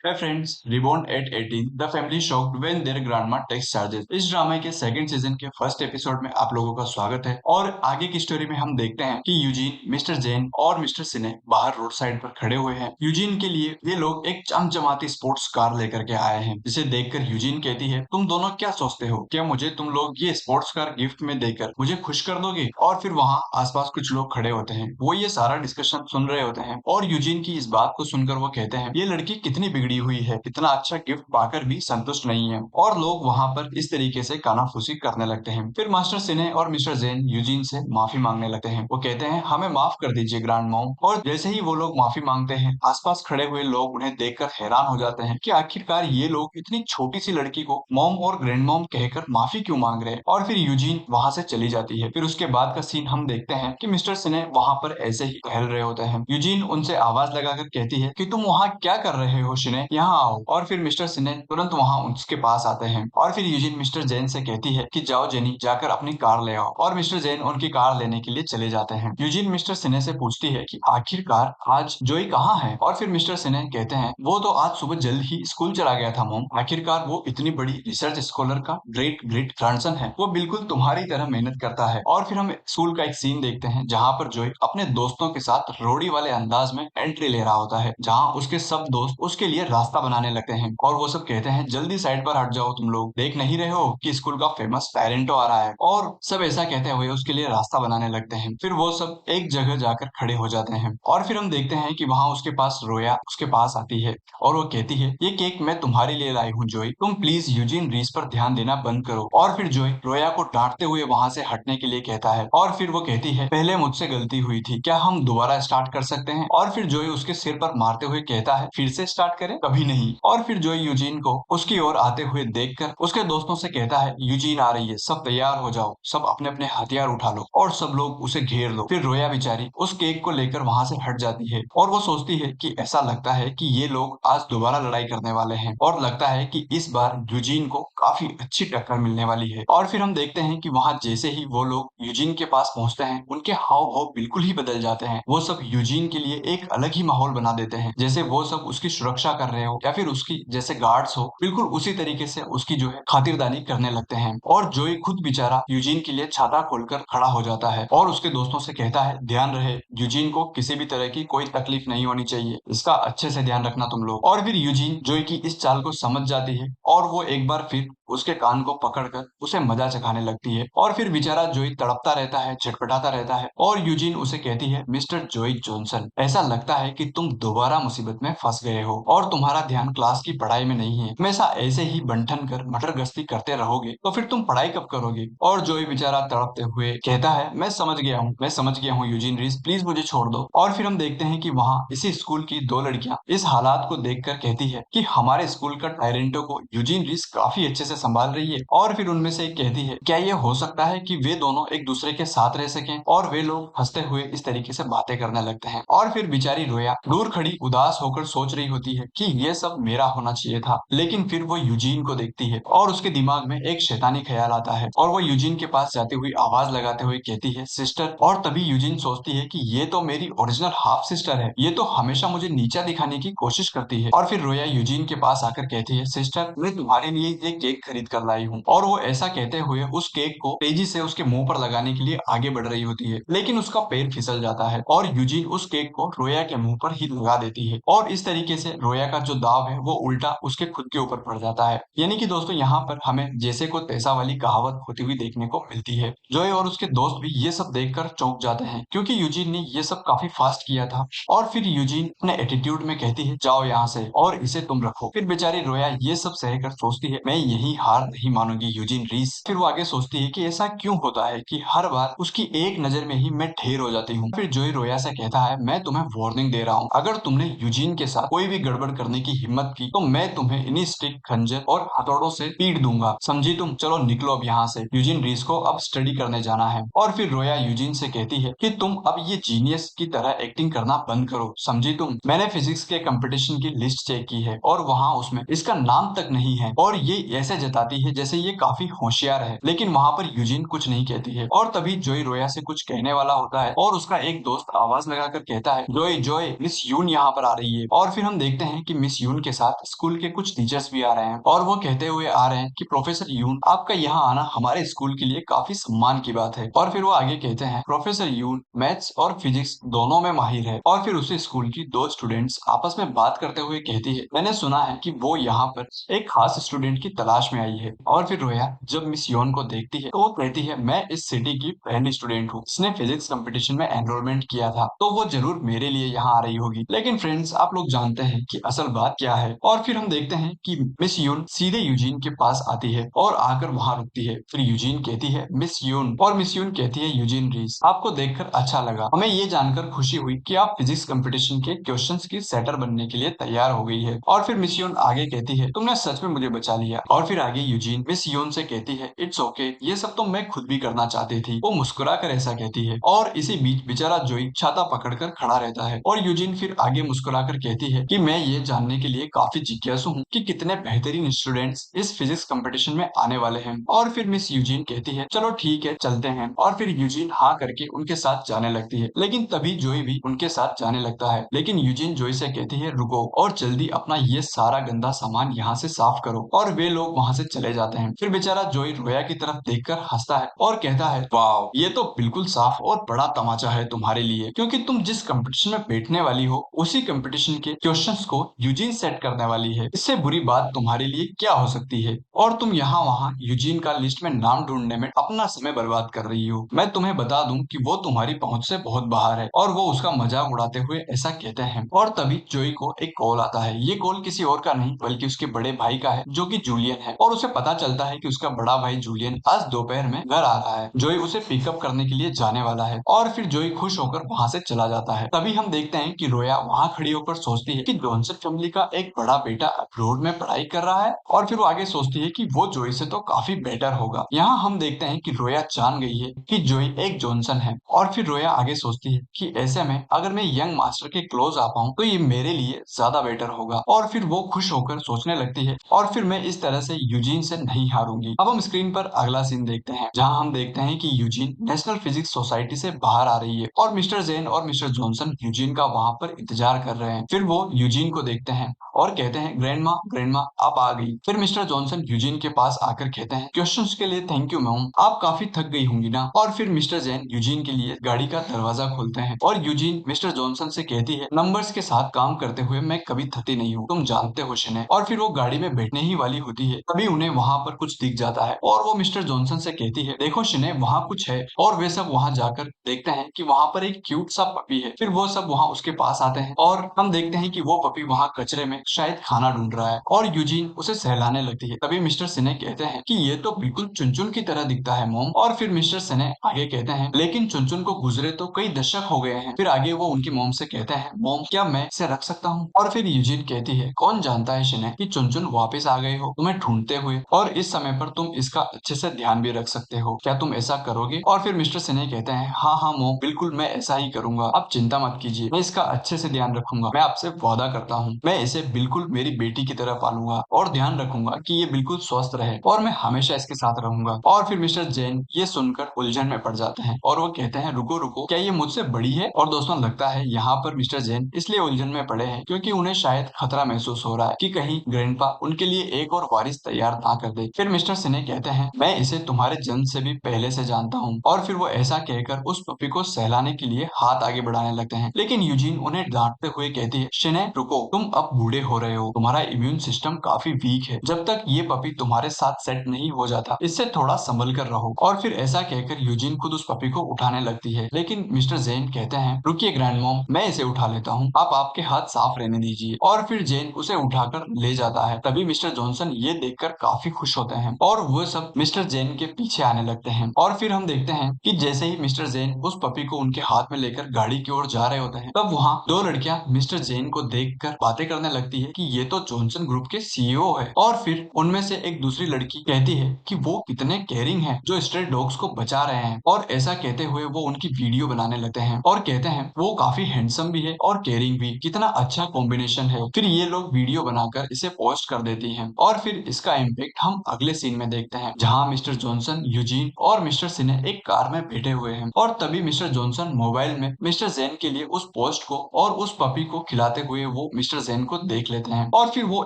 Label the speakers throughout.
Speaker 1: Hey friends, Reborn at 18, the family shocked when their grandma takes charges। इस ड्रामे के second season के first episode में आप लोगों का स्वागत है और आगे की स्टोरी में हम देखते हैं कि यूजीन, मिस्टर जेन और मिस्टर सिने बाहर रोड साइड पर खड़े हुए हैं। यूजीन के लिए ये लोग एक चमचमाती स्पोर्ट्स कार लेकर के आए हैं, जिसे देखकर यूजीन कहती है, तुम दोनों क्या सोचते हो, क्या मुझे तुम लोग ये स्पोर्ट्स कार गिफ्ट में देकर मुझे खुश कर दोगे? और फिर वहाँ आसपास कुछ लोग खड़े होते हैं, वो ये सारा डिस्कशन सुन रहे होते हैं और यूजीन की इस बात को सुनकर वो कहते हैं, ये लड़की कितनी बिगड़ी हुई है, इतना अच्छा गिफ्ट पाकर भी संतुष्ट नहीं है। और लोग वहां पर इस तरीके से कानाफूसी करने लगते हैं। फिर मास्टर सिने और मिस्टर जेन यूजीन से माफी मांगने लगते हैं। वो कहते हैं, हमें माफ कर दीजिए ग्रैंड मॉम। और जैसे ही वो लोग माफी मांगते हैं, आसपास खड़े हुए लोग उन्हें देखकर हैरान हो जाते हैं कि आखिरकार ये लोग इतनी छोटी सी लड़की को मॉम और ग्रैंड मॉम कहकर माफी क्यों मांग रहे हैं। और फिर यूजीन वहां से चली जाती है। फिर उसके बाद का सीन हम देखते हैं कि मिस्टर सिने वहां पर ऐसे ही टहल रहे होते हैं। यूजीन उनसे आवाज लगाकर कहती है कि तुम वहां क्या कर रहे हो शिने, यहाँ आओ। और फिर मिस्टर सिने तुरंत वहां उसके पास आते हैं और फिर यूजिन मिस्टर जैन से कहती है कि जाओ जेनी, जाकर अपनी कार ले आओ। और मिस्टर जैन उनकी कार लेने के लिए चले जाते हैं। यूजिन मिस्टर सिने से पूछती है कि आखिरकार आज जोई कहाँ है? और फिर मिस्टर सिने कहते हैं, वो तो आज सुबह जल्द ही स्कूल चला गया था मॉम। आखिरकार वो इतनी बड़ी रिसर्च स्कॉलर का ग्रेट ग्रेट ग्रैंडसन है, वो बिल्कुल तुम्हारी तरह मेहनत करता है। और फिर हम स्कूल का एक सीन देखते हैं जहाँ पर जोई अपने दोस्तों के साथ रोड़ी वाले अंदाज में एंट्री ले रहा होता है, जहाँ उसके सब दोस्त उसके लिए रास्ता बनाने लगते हैं और वो सब कहते हैं, जल्दी साइड पर हट जाओ, तुम लोग देख नहीं रहे हो कि स्कूल का फेमस पेरेंटो आ रहा है। और सब ऐसा कहते हुए उसके लिए रास्ता बनाने लगते हैं। फिर वो सब एक जगह जाकर खड़े हो जाते हैं और फिर हम देखते हैं कि वहां उसके पास रोया उसके पास आती है और वो कहती है, ये केक मैं तुम्हारे लिए लाई हूँ जोई, तुम प्लीज यूजिन रीस पर ध्यान देना बंद करो। और फिर जोई रोया को डांटते हुए वहां से हटने के लिए कहता है और फिर वो कहती है, पहले मुझसे गलती हुई थी, क्या हम दोबारा स्टार्ट कर सकते हैं? और फिर जोई उसके सिर पर मारते हुए कहता है, फिर से स्टार्ट करें? कभी नहीं। और फिर जोई यूजीन को उसकी ओर आते हुए देखकर उसके दोस्तों से कहता है, यूजीन आ रही है, सब तैयार हो जाओ, सब अपने अपने हथियार उठा लो। और सब लोग उसे घेर लो। फिर रोया बेचारी उस केक को लेकर वहां से हट जाती है और वो सोचती है कि ऐसा लगता है कि ये लोग आज दोबारा लड़ाई करने वाले हैं और लगता है कि इस बार यूजीन को काफी अच्छी टक्कर मिलने वाली है। और फिर हम देखते हैं कि वहां जैसे ही वो लोग यूजीन के पास पहुंचते हैं, उनके हाव भाव बिल्कुल ही बदल जाते हैं। वो सब यूजीन के लिए एक अलग ही माहौल बना देते हैं, जैसे वो सब उसकी सुरक्षा कर रहे हो या फिर उसकी जैसे गार्ड्स हो, बिल्कुल उसी तरीके से उसकी जो है खातिरदारी करने लगते हैं। और जोई खुद बेचारा यूजीन के लिए छाता खोलकर खड़ा हो जाता है और उसके दोस्तों से कहता है, ध्यान रहे, यूजीन को किसी भी तरह की कोई तकलीफ नहीं होनी चाहिए, इसका अच्छे से ध्यान रखना तुम लोग। और फिर यूजीन जोई की इस चाल को समझ जाती है और वो एक बार फिर उसके कान को पकड़कर उसे मजा चखाने लगती है। और फिर बेचारा जोई तड़पता रहता है, छटपटाता रहता है और यूजीन उसे कहती है, मिस्टर जोई जॉनसन, ऐसा लगता है कि तुम दोबारा मुसीबत में फंस गए हो और तुम्हारा ध्यान क्लास की पढ़ाई में नहीं है। हमेशा ऐसे ही बंठन कर मटर गश्ती करते रहोगे तो फिर तुम पढ़ाई कब करोगे? और जोई बेचारा तड़पते हुए कहता है, मैं समझ गया हूँ, मैं समझ गया हूँ यूजीन रीस, प्लीज मुझे छोड़ दो। और फिर हम देखते हैं कि वहाँ इसी स्कूल की दो लड़कियां इस हालात को देखकर कहती है कि हमारे स्कूल का टायरेंटो को यूजीन रीस काफी अच्छे से संभाल रही है। और फिर उनमें से एक कहती है, क्या ये हो सकता है कि वे दोनों एक दूसरे के साथ रह सकें? और वे लोग हंसते हुए इस तरीके से बातें करने लगते हैं। और फिर बेचारी रोया दूर खड़ी उदास होकर सोच रही होती है कि ये सब मेरा होना चाहिए था। लेकिन फिर वो यूजीन को देखती है और उसके दिमाग में एक शैतानी ख्याल आता है और वो यूजीन के पास जाती हुई आवाज लगाते हुए कहती है, सिस्टर। और तभी यूजीन सोचती है कि ये तो मेरी ओरिजिनल हाफ सिस्टर है, ये तो हमेशा मुझे नीचा दिखाने की कोशिश करती है। और फिर रोया यूजीन के पास आकर कहती है, सिस्टर, मैं तुम्हारे लिए ये केक खरीद कर लाई हूँ। और वो ऐसा कहते हुए उस केक को तेजी से उसके मुंह पर लगाने के लिए आगे बढ़ रही होती है, लेकिन उसका पैर फिसल जाता है और यूजीन उस केक को रोया के मुंह पर ही लगा देती है। और इस तरीके से रोया का जो दाव है वो उल्टा उसके खुद के ऊपर पड़ जाता है। यानी कि दोस्तों, यहाँ पर हमें जैसे को तैसा वाली कहावत होती हुई देखने को मिलती है। जोय और उसके दोस्त भी ये सब देखकर चौंक जाते हैं, क्योंकि यूजीन ने ये सब काफी फास्ट किया था। और फिर यूजीन अपने एटीट्यूड में कहती है, जाओ यहाँ से और इसे तुम रखो। फिर बेचारी रोया ये सब सहकर सोचती है, मैं यही हार नहीं मानूंगी यूजीन रीस। फिर वो आगे सोचती है कि ऐसा क्यों होता है कि हर बार उसकी एक नजर में ही मैं ढेर हो जाती हूँ। फिर जोई रोया से कहता है, मैं तुम्हें वार्निंग दे रहा हूँ, अगर तुमने यूजीन के साथ कोई भी गड़बड़ करने की हिम्मत की तो मैं तुम्हें इन्हीं स्टिक, खंजर और हथौड़ों से पीट दूंगा, समझी तुम? चलो निकलो अब यहाँ से, यूजीन रीस को अब स्टडी करने जाना है। और फिर रोया यूजीन से कहती है कि तुम अब ये जीनियस की तरह एक्टिंग करना बंद करो, समझी तुम? मैंने फिजिक्स के कंपटीशन की लिस्ट चेक की है और वहाँ उसमें इसका नाम तक नहीं है और ये ऐसे जताती है जैसे ये काफी होशियार है, लेकिन वहाँ पर यूजिन कुछ नहीं कहती है। और तभी जोई रोया से कुछ कहने वाला होता है और उसका एक दोस्त आवाज लगाकर कहता है, जोई जोई, मिस यून यहाँ पर आ रही है। और फिर हम देखते हैं कि मिस यून के साथ स्कूल के कुछ टीचर्स भी आ रहे हैं और वो कहते हुए आ रहे हैं कि प्रोफेसर यून, आपका यहाँ आना हमारे स्कूल के लिए काफी सम्मान की बात है। और फिर वो आगे कहते हैं, प्रोफेसर यून मैथ्स और फिजिक्स दोनों में माहिर है। और फिर उसी स्कूल की दो स्टूडेंट्स आपस में बात करते हुए कहती है, मैंने सुना है कि वो यहाँ पर एक खास स्टूडेंट की तलाश में आई है। और फिर रोया जब मिस योन को देखती है तो वो कहती है, मैं इस सिटी की पहली स्टूडेंट हूँ, इसने फिजिक्स कंपटीशन में एनरोलमेंट किया था, तो वो जरूर मेरे लिए यहाँ आ रही होगी। लेकिन फ्रेंड्स, आप लोग जानते हैं कि असल बात क्या है। और फिर हम देखते हैं कि मिस यून सीधे यूजीन के पास आती है और आकर वहां रुकती है। फिर यूजीन कहती है, मिस यून, और मिस यून कहती है, यूजीन रीस, आपको देखकर अच्छा लगा, हमें ये जानकर खुशी हुई कि आप फिजिक्स कंपटीशन के क्वेश्चंस की सेटर बनने के लिए तैयार हो गई है। और फिर मिस यून आगे कहती है, तुमने सच में मुझे बचा लिया। और फिर आगे यूजीन मिस यून से कहती है, इट्स ओके, ये सब तो मैं खुद भी करना चाहती थी। वो मुस्कुरा कर ऐसा कहती है और इसी बीच बेचारा जोई छाता पकड़कर खड़ा रहता है। और यूजीन फिर आगे मुस्कुराकर कहती है कि मैं ये जानने के लिए काफी जिज्ञासु हूँ कि कितने बेहतरीन स्टूडेंट्स इस फिजिक्स कंपटीशन में आने वाले हैं। और फिर मिस यूजीन कहती है, चलो ठीक है, चलते हैं। और फिर यूजीन हाँ करके उनके साथ जाने लगती है, लेकिन तभी जोई भी उनके साथ जाने लगता है। लेकिन यूजीन जोई से कहती है, रुको और जल्दी अपना ये सारा गंदा सामान यहाँ से साफ करो। और वे लोग वहाँ से चले जाते हैं। फिर बेचारा जोई रोया की तरफ देखकर हंसता है और कहता है, वाह, ये तो बिल्कुल साफ और बड़ा तमाचा है तुम्हारे लिए, क्योंकि तुम जिस कंपटीशन में बैठने वाली हो उसी कंपटीशन के क्वेश्चंस को यूजीन सेट करने वाली है। इससे बुरी बात तुम्हारे लिए क्या हो सकती है? और तुम यहाँ वहाँ यूजीन का लिस्ट में नाम ढूंढने में अपना समय बर्बाद कर रही हो। मैं तुम्हें बता दूं कि वो तुम्हारी पहुंच से बहुत बाहर है। और वो उसका मजाक उड़ाते हुए ऐसा कहते हैं। और तभी जोई को एक कॉल आता है। ये कॉल किसी और का नहीं बल्कि उसके बड़े भाई का है, जो कि जूलियन है। और उसे पता चलता है कि उसका बड़ा भाई जूलियन आज दोपहर में घर आ रहा है। जोई उसे पिकअप करने के लिए जाने वाला है और फिर जोई खुश होकर वहां से चला जाता है। तभी हम देखते हैं कि रोया वहां खड़ी होकर सोचती है कि जॉनसन फैमिली का एक बड़ा बेटा अब्रोड में पढ़ाई कर रहा है। और फिर वो आगे सोचती है कि वो जोई से तो काफी बेटर होगा। यहाँ हम देखते हैं कि रोया जान गई है कि जोई एक जॉनसन है। और फिर रोया आगे सोचती है कि ऐसे में अगर मैं यंग मास्टर के क्लोज आ पाऊं तो ये मेरे लिए ज्यादा बेटर होगा। और फिर वो खुश होकर सोचने लगती है, और फिर मैं इस तरह से यूजीन से नहीं हारूंगी। अब हम स्क्रीन पर अगला सीन देखते हैं, जहाँ हम देखते हैं कि यूजीन नेशनल फिजिक्स सोसाइटी से बाहर आ रही है और मिस्टर जेन और मिस्टर जॉनसन यूजीन का वहां पर इंतजार कर रहे हैं। फिर वो यूजीन को देखते हैं और कहते हैं, ग्रैंडमा आप आ गई। फिर मिस्टर जॉनसन यूजीन के पास आकर कहते हैं, क्वेश्चंस के लिए थैंक यू मैम, आप काफी थक गई होंगी ना। और फिर मिस्टर जैन यूजीन के लिए गाड़ी का दरवाजा खोलते हैं और यूजीन मिस्टर जॉनसन से कहती है, नंबर्स के साथ काम करते हुए मैं कभी थकती नहीं हूँ, तुम जानते हो शिने। और फिर वो गाड़ी में बैठने ही वाली होती है, तभी उन्हें वहां पर कुछ दिख जाता है और वो मिस्टर जॉनसन से कहती है, देखो शिने, वहाँ कुछ है। और वे सब वहां जाकर देखते हैं कि वहां पर एक क्यूट सा पपी है। फिर वो सब वहां उसके पास आते हैं और हम देखते हैं कि वो पपी वहां कचरे में शायद खाना ढूंढ रहा है और यूजीन उसे सहलाने लगती है। तभी मिस्टर सिने कहते हैं कि ये तो बिल्कुल चुनचुन की तरह दिखता है मोम। और फिर मिस्टर सिने आगे कहते हैं, लेकिन चुनचुन को गुजरे तो कई दशक हो गए हैं। फिर आगे वो उनकी मोम से कहते हैं, मोम, क्या मैं इसे रख सकता हूँ? और फिर यूजीन कहती है, कौन जानता है शिने कि चुनचुन वापस आ गए हो तुम्हें ढूंढते हुए, और इस समय पर तुम इसका अच्छे से ध्यान भी रख सकते हो, क्या तुम ऐसा करोगे? और फिर मिस्टर सिने कहते हैं, हाँ हाँ मोम, बिल्कुल मैं ऐसा ही करूंगा, आप चिंता मत कीजिए, मैं इसका अच्छे से ध्यान रखूंगा, मैं आपसे वादा करता हूँ, मैं इसे बिल्कुल मेरी बेटी की तरह पालूंगा और ध्यान रखूंगा कि ये बिल्कुल स्वस्थ रहे और मैं हमेशा इसके साथ रहूंगा। और फिर मिस्टर जैन ये सुनकर उलझन में पड़ जाते हैं और वो कहते हैं, रुको रुको, क्या ये मुझसे बड़ी है? और दोस्तों, लगता है यहाँ पर मिस्टर जैन इसलिए उलझन में पड़े हैं क्योंकि उन्हें शायद खतरा महसूस हो रहा है कि कहीं ग्रैंडपा उनके लिए एक और वारिस तैयार ना कर दे। फिर मिस्टर सिने कहते हैं, मैं इसे तुम्हारे जन्म से भी पहले से जानता हूँ। और फिर वो ऐसा कहकर उस पपी को सहलाने के लिए हाथ आगे बढ़ाने लगते हैं, लेकिन यूजीन उन्हें डांटते हुए कहती है, शिने रुको, तुम अब बूढ़े हो रहे हो, तुम्हारा इम्यून सिस्टम काफी वीक है, जब तक ये पपी तुम्हारे साथ सेट नहीं हो जाता इससे थोड़ा संभल कर रहो। और फिर ऐसा कहकर यूजीन खुद उस पपी को उठाने लगती है, लेकिन मिस्टर जेन कहते हैं, रुकिए ग्रैंड मॉम, मैं इसे उठा लेता हूँ, आप आपके हाथ साफ रहने दीजिए। और फिर जेन उसे उठाकर ले जाता है। तभी मिस्टर जॉनसन ये देखकर काफी खुश होते हैं और वो सब मिस्टर जेन के पीछे आने लगते हैं। और फिर हम देखते हैं कि जैसे ही मिस्टर जेन उस पपी को उनके हाथ में लेकर गाड़ी की ओर जा रहे होते हैं, तब वहाँ दो लड़कियां मिस्टर जेन को देखकर बातें करने लगती है कि ये तो जॉनसन ग्रुप के सीईओ है। और फिर उनमें से एक दूसरी लड़की कहती है कि वो कितने केयरिंग हैं, जो स्ट्रे डॉग्स को बचा रहे हैं। और ऐसा कहते हुए वो उनकी वीडियो बनाने लगते हैं और कहते हैं वो काफी हैंडसम भी है और केयरिंग भी, कितना अच्छा कॉम्बिनेशन है। फिर ये लोग वीडियो बनाकर इसे पोस्ट कर देती हैं और फिर इसका इसका इम्पैक्ट हम अगले सीन में देखते हैं, जहाँ मिस्टर जॉनसन, यूजीन और मिस्टर सिने एक कार में बैठे हुए हैं और तभी मिस्टर जॉनसन मोबाइल में मिस्टर जेन के लिए उस पोस्ट को और उस पपी को खिलाते हुए वो मिस्टर जेन को देख लेते हैं और फिर वो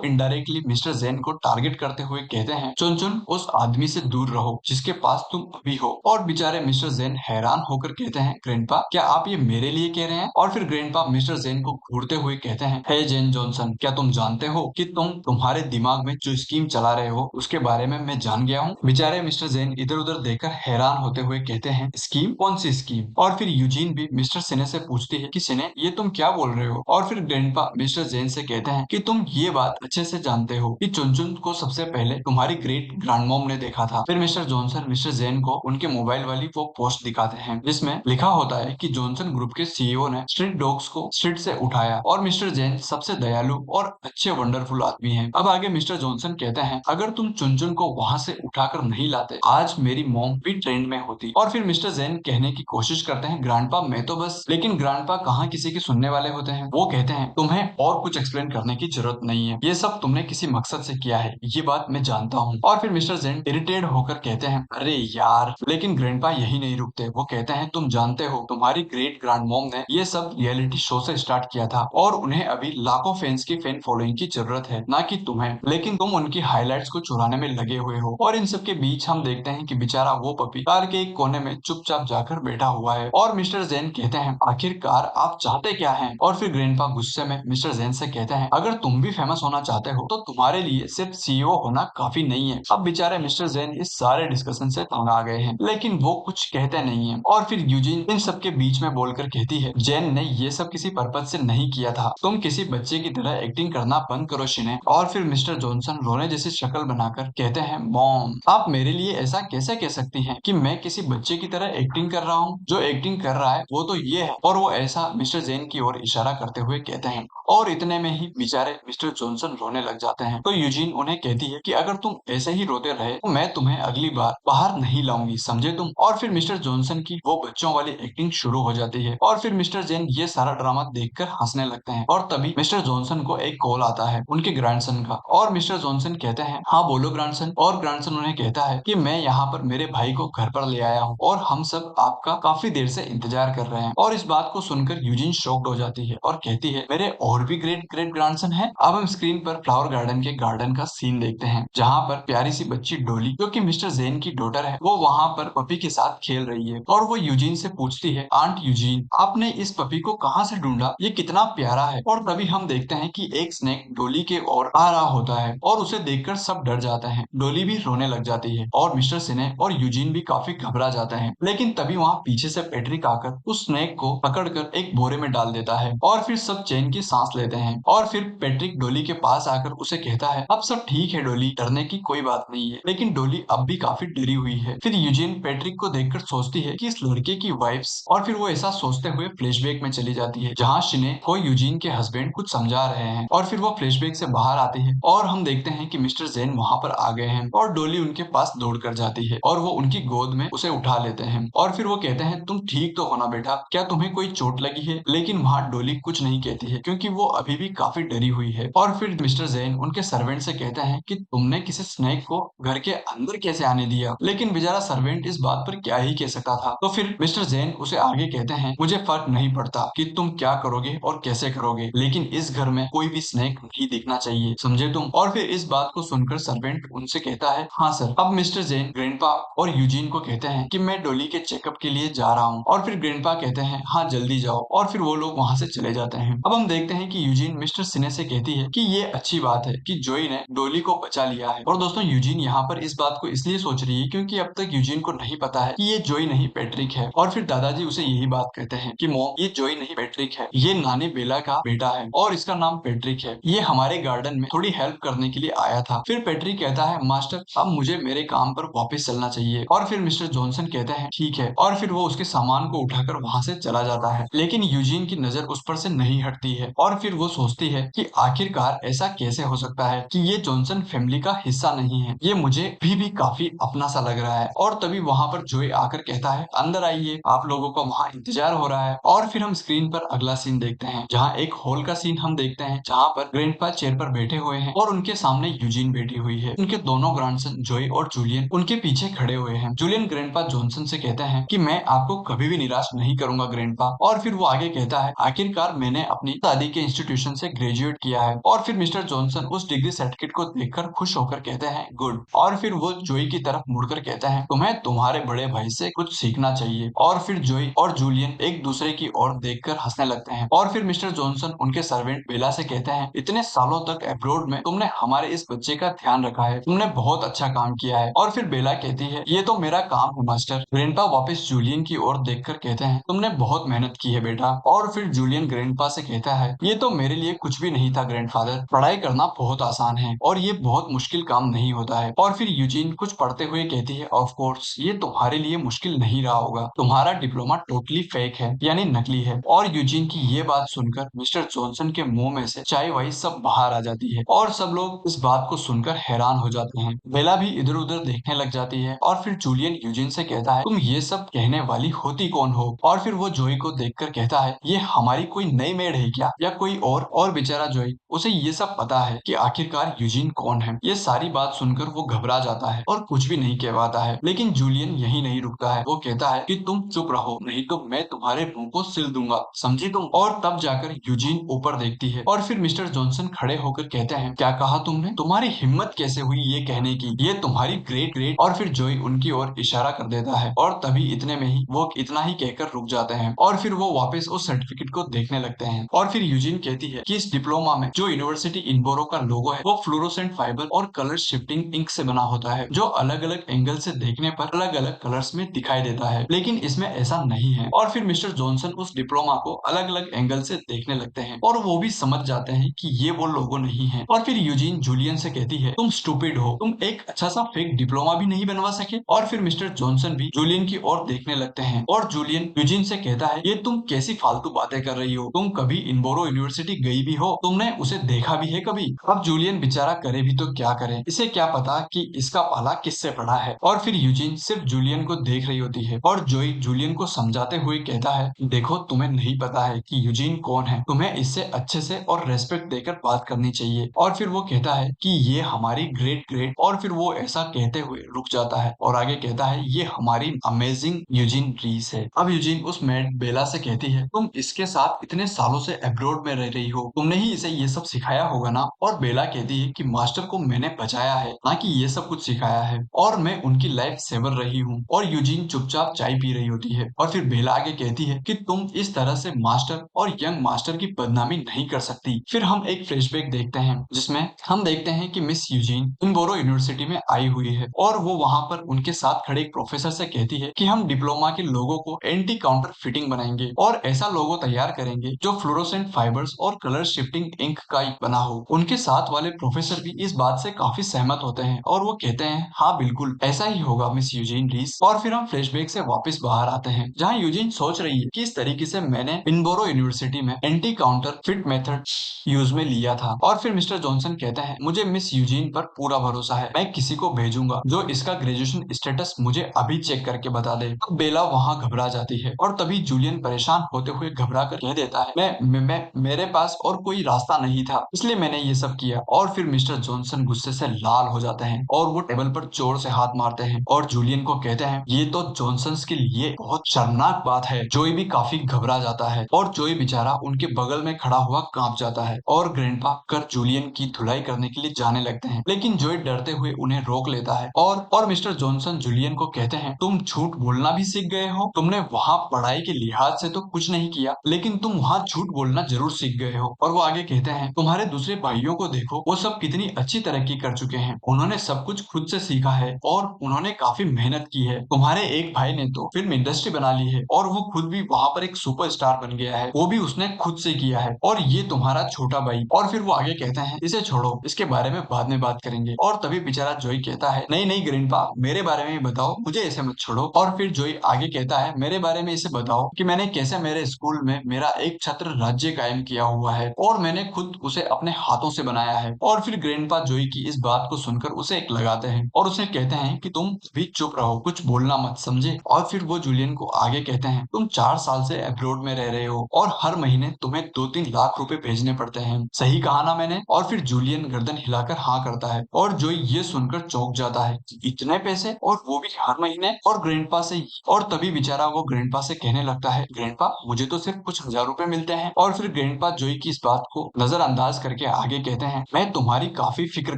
Speaker 1: इनडायरेक्टली मिस्टर जेन को टारगेट करते हुए कहते हैं, चुन चुन उस आदमी से दूर रहो जिसके पास तुम अभी हो। और बेचारे मिस्टर जेन हैरान होकर कहते हैं, ग्रैंडपा क्या आप ये मेरे लिए कह रहे हैं? और फिर ग्रैंडपा मिस्टर जेन को घूरते हुए कहते हैं, हे जेन जॉनसन, क्या तुम जानते हो कि तुम्हारे दिमाग में जो स्कीम चला रहे हो उसके बारे में मैं जान गया हूँ। बेचारे मिस्टर जेन इधर उधर देखकर हैरान होते हुए कहते हैं, स्कीम? कौन सी स्कीम? और फिर यूजीन भी मिस्टर सिने से पूछती है कि सिने ये तुम क्या बोल रहे हो? और फिर ग्रैंडपा मिस्टर जेन से कहते हैं कि तुम ये बात अच्छे से जानते हो कि चुनचुन को सबसे पहले तुम्हारी ग्रेट ग्रैंडमॉम ने देखा था। फिर मिस्टर जॉनसन मिस्टर जेन को उनके मोबाइल वाली वो पोस्ट दिखाते हैं जिसमें लिखा होता है कि जॉनसन ग्रुप के सीईओ ने स्ट्रीट डॉग्स को स्ट्रीट से उठाया और मिस्टर जेन सबसे दयालु और अच्छे वंडरफुल आदमी हैं। अब आगे मिस्टर जॉनसन कहते हैं, अगर तुम चुनचुन को वहां से उठाकर नहीं लाते आज मेरी मॉम भी ट्रेंड में होती। और फिर मिस्टर जेन कहने की कोशिश करते हैं, ग्रैंडपा मैं तो बस, लेकिन ग्रैंडपा कहाँ किसी की सुनने वाले होते हैं। वो कहते हैं, तुम्हें और कुछ एक्सप्लेन करने की जरूरत नहीं है, ये सब तुमने किसी मकसद से किया है, ये बात मैं जानता हूँ। और फिर मिस्टर जेन इरिटेट होकर कहते हैं, अरे यार, लेकिन ग्रैंडपा यही नहीं रुकते। वो कहते हैं, तुम जानते हो तुम्हारी ग्रेट ग्रैंड मॉम ने ये सब रियलिटी शो से स्टार्ट किया था और उन्हें अभी लाखों फैंस की फैन फॉलोइंग की जरूरत है, ना कि तुम्हें, लेकिन तुम उनकी हाइलाइट्स को चुराने में लगे हुए हो। और इन सब के बीच हम देखते हैं कि बेचारा वो पपी कार के एक कोने में चुपचाप जाकर बैठा हुआ है। और मिस्टर जेन कहते हैं, आखिरकार आप चाहते क्या हैं? और फिर ग्रैंडपा गुस्से में मिस्टर जेन से कहते हैं, अगर तुम भी फेमस होना चाहते हो तो तुम्हारे लिए सिर्फ सीईओ होना काफी नहीं है। अब बेचारे मिस्टर जेन इस सारे डिस्कशन से तंग आ गए हैं, लेकिन वो कुछ कहते नहीं है। और फिर यूजीन इन सब के बीच में बोलकर कहती है, जेन ने ये सब किसी पर्पज से नहीं किया था, तुम किसी बच्चे की तरह एक्टिंग करना बंद करो शिने। और फिर मिस्टर जॉनसन रोने जैसी शक्ल बनाकर कहते हैं, मॉम आप मेरे लिए ऐसा कैसे कह सकती हैं कि मैं किसी बच्चे की तरह एक्टिंग कर रहा हूँ? जो एक्टिंग कर रहा है वो तो ये है। और वो ऐसा मिस्टर जेन की ओर इशारा करते हुए कहते हैं। और इतने में ही बेचारे मिस्टर जॉनसन रोने लग जाते हैं। तो यूजीन उन्हें कहती है कि अगर तुम ऐसे ही रोते रहे तो मैं तुम्हें अगली बार बाहर नहीं लाऊंगी, समझे तुम? और फिर मिस्टर जॉनसन की वो बच्चों वाली एक्टिंग शुरू हो जाती है और फिर मिस्टर जेन ये सारा ड्रामा देखकर हंसने लगते हैं। और तभी मिस्टर जॉनसन को एक कॉल आता है उनके ग्रैंडसन का और मिस्टर जॉनसन कहते हैं, हाँ बोलो ग्रैंडसन। और ग्रैंडसन उन्हें कहता है कि मैं यहाँ पर मेरे भाई को घर पर ले आया हूँ और हम सब आपका काफी देर से इंतजार कर रहे हैं। और इस बात को सुनकर यूजिन शॉक्ड हो जाती है और कहती है, मेरे और भी ग्रेट ग्रेट ग्रैंडसन है। अब हम स्क्रीन पर फ्लावर गार्डन के गार्डन का सीन देखते हैं जहाँ पर प्यारी सी बच्ची डोली, जो कि मिस्टर जेन की डॉटर है, वो वहाँ पर पपी के साथ खेल रही है और वो यूजीन से पूछती है, आंट यूजीन आपने इस पपी को कहाँ से ढूंढा? ये कितना प्यारा है। और तभी हम देखते हैं कि एक स्नेक डोली के ओर आ रहा होता है और उसे देखकर सब डर जाते हैं। डोली भी रोने लग जाती है और मिस्टर सिने और यूजीन भी काफी घबरा जाते हैं। लेकिन तभी वहाँ पीछे से पैट्रिक आकर उस स्नेक को पकड़कर एक बोरे में डाल देता है और फिर सब चैन की सांस लेते हैं। और फिर पैट्रिक डोली के पास आकर उसे कहता है, अब सब ठीक है डोली, डरने की कोई बात नहीं है। लेकिन डोली अब भी काफी डरी हुई है। फिर यूजीन पैट्रिक को देखकर सोचती है कि इस लड़के की वाइफ्स, और फिर वो ऐसा सोचते हुए फ्लैशबैक में चली जाती है जहाँ शिने को यूजीन के हस्बैंड कुछ समझा रहे हैं। और फिर वो फ्लैशबैक से बाहर आती है और हम देखते हैं कि मिस्टर जेन वहाँ पर आ गए हैं और डोली उनके पास दौड़ कर जाती है और वो उनकी गोद में उसे उठा लेते हैं। और फिर वो कहते हैं, तुम ठीक तो हो ना बेटा, क्या तुम्हें कोई चोट लगी है? लेकिन वहाँ डोली कुछ नहीं कहती है क्योंकि वो अभी भी काफी डरी हुई है। और फिर मिस्टर जेन उनके सर्वेंट से कहते हैं कि तुमने किसी स्नेक को घर के अंदर कैसे आने दिया? लेकिन बेचारा सर्वेंट इस बात पर क्या ही कह सकता था। तो फिर मिस्टर जेन उसे आगे कहते हैं, मुझे फर्क नहीं पड़ता कि तुम क्या करोगे और कैसे करोगे, लेकिन इस घर में कोई भी स्नेक नहीं दिखना चाहिए, समझे तुम? और फिर इस बात को सुनकर सर्वेंट उनसे कहता है, हाँ सर। अब मिस्टर जेन ग्रैंडपा और यूजीन को कहते हैं कि मैं डोली के चेकअप के लिए जा रहा हूँ। और फिर ग्रैंडपा कहते हैं, हाँ जल्दी जाओ। और फिर वो लोग वहाँ से चले जाते हैं। अब हम देखते हैं कि यूजीन मिस्टर सिने से कहती है कि ये अच्छी बात है कि जोई ने डोली को बचा लिया है। और दोस्तों यूजीन यहाँ पर इस बात को इसलिए सोच रही है क्योंकि अब तक यूजीन को नहीं पता है कि ये जोई नहीं पैट्रिक है। और फिर दादाजी उसे यही बात कहते हैं कि मॉम ये जोई नहीं पैट्रिक है, ये नानी बेला का बेटा है और इसका नाम पैट्रिक है, ये हमारे गार्डन में थोड़ी हेल्प करने के लिए आया था। फिर पैट्रिक कहता है, मास्टर अब मुझे मेरे काम पर वापस चलना चाहिए। और फिर मिस्टर जॉनसन कहते हैं, ठीक है। और फिर वो उसके सामान को उठाकर वहाँ से चला जाता है। लेकिन यूजीन की नजर उस पर से नहीं हटती है और फिर वो सोचती है कि आखिरकार ऐसा कैसे हो सकता है कि ये जॉनसन फैमिली का हिस्सा नहीं है, ये मुझे भी काफी अपना सा लग रहा है। और तभी वहाँ पर जोई आकर कहता है, अंदर आइए, आप लोगों का वहाँ इंतजार हो रहा है। और फिर हम स्क्रीन पर अगला सीन देखते हैं जहाँ एक हॉल का सीन हम देखते हैं जहाँ पर ग्रैंडपा चेयर पर बैठे हुए हैं और उनके सामने यूजीन बैठी हुई है। उनके दोनों ग्रैंडसन जोई और जूलियन उनके पीछे खड़े हुए हैं। जूलियन ग्रैंडपा जॉनसन से कहते हैं कि मैं आपको कभी भी निराश नहीं करूंगा ग्रैंडपा। और फिर वो आगे कहता है, आखिरकार मैंने अपनी शादी के इंस्टीट्यूशन से ग्रेजुएट किया है। और फिर मिस्टर जॉनसन उस डिग्री सर्टिफिकेट को देखकर खुश होकर कहते हैं, गुड। और फिर वो जोई की तरफ मुड़कर कहते हैं, तुम्हें तुम्हारे बड़े भाई से कुछ सीखना चाहिए। और फिर जोई और जूलियन एक दूसरे की ओर देखकर हंसने लगते हैं। और फिर मिस्टर जॉनसन उनके सर्वेंट बेला से कहते हैं, इतने सालों तक अब्रॉड में तुमने हमारे इस बच्चे का ध्यान रखा है, तुमने बहुत अच्छा काम किया है। और फिर बेला कहती है, ये तो मेरा काम है मास्टर। ग्रैंडपा वापस जूलियन की ओर देखकर कहते हैं, तुमने बहुत मेहनत की है बेटा। और फिर जूलियन ग्रैंडपा से कहता है, ये तो मेरे लिए कुछ भी नहीं था ग्रैंडफादर, पढ़ाई करना बहुत आसान है और ये बहुत मुश्किल काम नहीं होता है। और फिर यूजीन कुछ पढ़ते हुए कहती है, ऑफ कोर्स ये तुम्हारे लिए मुश्किल नहीं रहा होगा, तुम्हारा डिप्लोमा टोटली फेक है, यानी नकली है। और यूजीन की ये बात सुनकर मिस्टर जॉनसन के मुंह में से चाय वाई सब बाहर आ जाती है और सब लोग इस बात को सुनकर हैरान हो जाते हैं। बेला भी इधर उधर देखने लग जाती है। और फिर जूलियन यूजीन से कहता है, तुम ये सब कहने वाली होती कौन हो? और फिर वो जोई को देखकर कहता है, ये हमारी कोई नई मेड है क्या, या कोई और बेचारा जोई, उसे ये सब पता है कि आखिरकार यूजीन कौन है। ये सारी बात सुनकर वो घबरा जाता है और कुछ भी नहीं कह पाता है। लेकिन जूलियन यही नहीं रुकता है, वो कहता है कि तुम चुप रहो, नहीं तो मैं तुम्हारे मुंह को सिल दूंगा, समझी तुम? और तब जाकर यूजीन ऊपर देखती है। और फिर मिस्टर जॉनसन खड़े होकर कहते हैं, क्या कहा तुमने? तुम्हारी हिम्मत कैसे हुई ये कहने की, ये तुम्हारी ग्रेट ग्रेट। और फिर जोई उनकी ओर इशारा कर देता है और तभी इतने में ही वो इतना ही कहकर रुक जाते हैं। और फिर वो वापस उस सर्टिफिकेट को देखने लगते हैं। और फिर यूजीन कहती है कि इस डिप्लोमा में जो यूनिवर्सिटी इनबोरो का लोगो है वो फ्लोरोसेंट फाइबर और कलर शिफ्टिंग इंक से बना होता है, जो अलग अलग एंगल से देखने पर अलग अलग कलर्स में दिखाई देता है, लेकिन इसमें ऐसा नहीं है। और फिर मिस्टर जॉनसन उस डिप्लोमा को अलग अलग एंगल से देखने लगते हैं और वो भी समझ जाते हैं कि ये वो लोगो नहीं है। और फिर यूजीन जूलियन से कहती है, तुम स्टूपिड हो, तुम एक अच्छा सा फेक डिप्लोमा भी नहीं बनवा सके। और फिर मिस्टर जॉनसन भी जूलियन की ओर देखने लगते हैं और जूलियन यूजीन से कहता है, ये तुम कैसी फालतू बातें कर रही हो, तुम कभी इनबोरो यूनिवर्सिटी गई भी हो, तुमने उसे देखा भी है कभी? अब जूलियन बेचारा करे भी तो क्या करे, इसे क्या पता कि इसका पाला किससे पड़ा है। और फिर यूजीन सिर्फ जूलियन को देख रही होती है और जोई जूलियन को समझाते हुए कहता है, देखो तुम्हें नहीं पता है कि यूजीन कौन है, तुम्हें इससे अच्छे से और रेस्पेक्ट देकर बात करनी चाहिए। और फिर वो कहता है कि ये हमारी ग्रेट ग्रेट। और फिर वो ऐसा कहते हुए रुक जाता है और आगे कहता है, ये हमारी अमेजिंग यूजीन रीस है। अब यूजीन उस मेड बेला से कहती है, तुम इसके साथ इतने सालों से अब्रॉड में रह रही हो, तुमने ही इसे ये सब सिखाया होगा ना? और बेला कहती है कि मास्टर को मैंने बचाया है, ना कि ये सब कुछ सिखाया है, और मैं उनकी लाइफ सेवर रही हूँ। और यूजीन चुपचाप चाय पी रही होती है। और फिर बेला आगे कहती है कि तुम इस तरह से मास्टर और यंग मास्टर की बदनामी नहीं कर सकती। फिर हम एक फ्लैशबैक देखते हैं जिसमें हम देखते हैं कि मिस यूजीन इनबोरो यूनिवर्सिटी में आई हुई है और वो वहां पर उनके साथ खड़े एक प्रोफेसर से कहती है कि हम डिप्लोमा के लोगों को एंटी काउंटर फिटिंग बनाएंगे और ऐसा लोगो तैयार करेंगे जो फ्लोरोसेंट फाइबर्स और कलर शिफ्टिंग इंक का बना हो। उनके साथ वाले प्रोफेसर भी इस बात से काफी सहमत होते हैं और वो कहते हैं, हाँ बिल्कुल ऐसा ही होगा मिस यूजीन रीस। और फिर हम फ्लैशबैक से वापस बाहर आते हैं जहाँ यूजीन सोच रही है कि इस तरीके से मैंने इनबोरो यूनिवर्सिटी में anti counter fit method use में लिया था। और फिर मिस्टर जॉनसन कहते हैं, मुझे मिस यूजीन पर पूरा भरोसा है, मैं किसी को भेजूंगा जो इसका ग्रेजुएशन स्टेटस मुझे अभी चेक करके बता दे। अब बेला वहां घबरा जाती है और तभी जूलियन परेशान होते हुए घबरा कर कह देता है, मैं मेरे पास और कोई रास्ता नहीं था, इसलिए मैंने ये सब किया। और फिर मिस्टर जॉनसन गुस्से से लाल हो जाते हैं और वो टेबल पर जोर से हाथ मारते हैं और जूलियन को कहते हैं, ये तो जॉनसन के लिए बहुत शर्मनाक बात है। जोई भी काफी घबरा जाता है और जोई बेचारा उनके बगल में खड़ा हुआ कांप जाता है और ग्रैंडपा कर जूलियन की धुलाई करने के लिए जाने लगते हैं, लेकिन जोई डरते हुए उन्हें रोक लेता है। और मिस्टर जॉनसन जूलियन को कहते हैं, तुम झूठ बोलना भी सीख गए हो, तुमने वहाँ पढ़ाई के लिहाज से तो कुछ नहीं किया, लेकिन तुम वहाँ झूठ बोलना जरूर सीख गए हो। और वो आगे कहते हैं, तुम्हारे दूसरे भाइयों को देखो, वो सब कितनी अच्छी तरक्की कर चुके हैं, उन्होंने सब कुछ खुद से सीखा है और उन्होंने काफी मेहनत की है। तुम्हारे एक भाई ने तो फिल्म इंडस्ट्री बना ली है और वो खुद भी वहाँ पर एक सुपरस्टार बन गया है, वो भी उसने खुद से किया है। और ये तुम्हारा छोटा भाई। और फिर वो आगे कहते हैं, इसे छोड़ो, इसके बारे में बाद में बात करेंगे। और तभी बेचारा जोई कहता है, नहीं नहीं ग्रैंडपा, मेरे बारे में ही बताओ, मुझे ऐसे मत छोड़ो। और फिर जोई आगे कहता है, मेरे बारे में इसे बताओ कि मैंने कैसे मेरे स्कूल में मेरा एक छत्र राज्य कायम किया हुआ है और मैंने खुद उसे अपने हाथों से बनाया है। और फिर ग्रैंडपा जोई की इस बात को सुनकर उसे एक लगाते हैं और उसे कहते हैं कि तुम भी चुप रहो, कुछ बोलना मत, समझे? और फिर वो जूलियन को आगे कहते हैं, तुम 4 साल से अब्रॉड में रह रहे हो और हर महीने तुम्हें 2-3 लाख रुपए भेजने पड़ते हैं, सही कहा ना मैंने? और फिर जूलियन गर्दन हिलाकर हाँ करता है और जोई ये सुनकर चौंक जाता है कि इतने पैसे और वो भी हर महीने और ग्रैंडपा से ही। और तभी बेचारा वो ग्रैंडपा से कहने लगता है, ग्रैंडपा मुझे तो सिर्फ कुछ हजार रुपए मिलते हैं। और फिर ग्रैंडपा जोई की इस बात को नजरअंदाज करके आगे कहते हैं, मैं तुम्हारी काफी फिक्र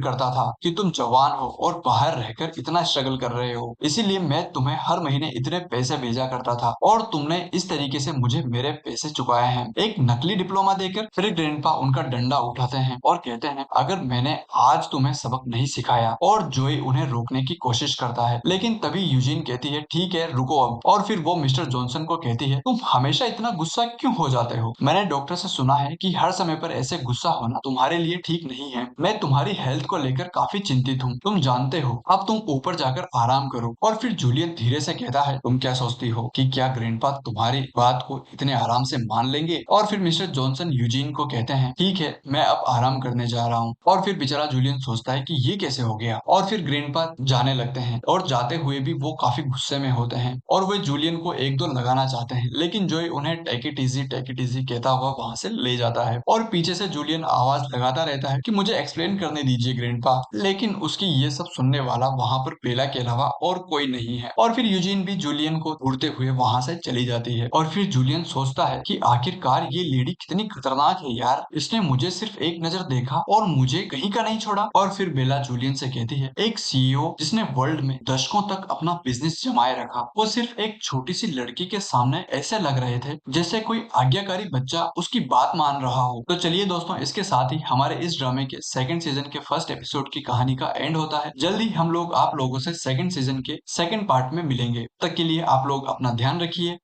Speaker 1: करता था कि तुम जवान हो और बाहर रहकर इतना स्ट्रगल कर रहे हो, इसीलिए मैं तुम्हें हर महीने इतने पैसे भेजा करता था और तुमने इस तरीके से मुझे मेरे पैसे चुकाए हैं। एक नकली डिप्लोमा देकर फिर ग्रैंडपा उनका डंडा उठाते हैं और कहते हैं, अगर मैंने आज तुम्हें सबक नहीं सिखाया। और जोई उन्हें रोकने की कोशिश करता है, लेकिन तभी यूजीन कहती है, ठीक है रुको अब। और फिर वो मिस्टर जॉनसन को कहती है, तुम हमेशा इतना गुस्सा क्यों हो जाते हो? मैंने डॉक्टर से सुना है कि हर समय पर ऐसे गुस्सा होना तुम्हारे लिए ठीक नहीं है। मैं तुम्हारी हेल्थ को लेकर काफी चिंतित हूँ, तुम जानते हो। अब तुम ऊपर जाकर आराम करो। और फिर जूलियन धीरे से कहता है, तुम क्या सोचती हो कि क्या ग्रैंडपा तुम्हारी बात को इतने आराम से मान लेंगे? और फिर मिस्टर जॉनसन यूजीन को कहते हैं, ठीक है मैं अब आराम करने जा रहा हूँ। और फिर बेचारा जूलियन सोचता है कि ये कैसे हो गया। और फिर ग्रैंडपा जाने लगते हैं और जाते हुए भी वो काफी गुस्से में होते हैं और वे जूलियन को एक दो लगाना चाहते हैं, लेकिन जोई उन्हें टेक इट इजी कहता हुआ वहां से ले जाता है। और पीछे से जूलियन आवाज लगाता रहता है कि मुझे एक्सप्लेन करने दीजिए ग्रैंडपा, लेकिन उसकी ये सब सुनने वाला वहां पर बेला के अलावा और कोई नहीं है। और फिर यूजीन भी जूलियन को ढूंढते हुए वहां से चली जाती है। और फिर जूलियन सोचता है कि आखिरकार ये लेडी कितनी खतरनाक है यार, इसने मुझे सिर्फ एक नजर देखा और मुझे कहीं का नहीं छोड़ा। और फिर बेला जूलियन से कहती है, एक सीईओ जिसने वर्ल्ड में दशकों तक अपना बिजनेस जमाए रखा, वो सिर्फ एक छोटी सी लड़की के सामने ऐसे लग रहे थे जैसे कोई आज्ञाकारी बच्चा उसकी बात मान रहा हो। तो चलिए दोस्तों, इसके साथ ही हमारे इस ड्रामे के सेकंड सीजन के फर्स्ट एपिसोड की कहानी का एंड होता है। जल्दी हम लोग आप लोगों से सेकंड सीजन के सेकंड पार्ट में मिलेंगे। तब तक के लिए आप लोग अपना ध्यान रखिए।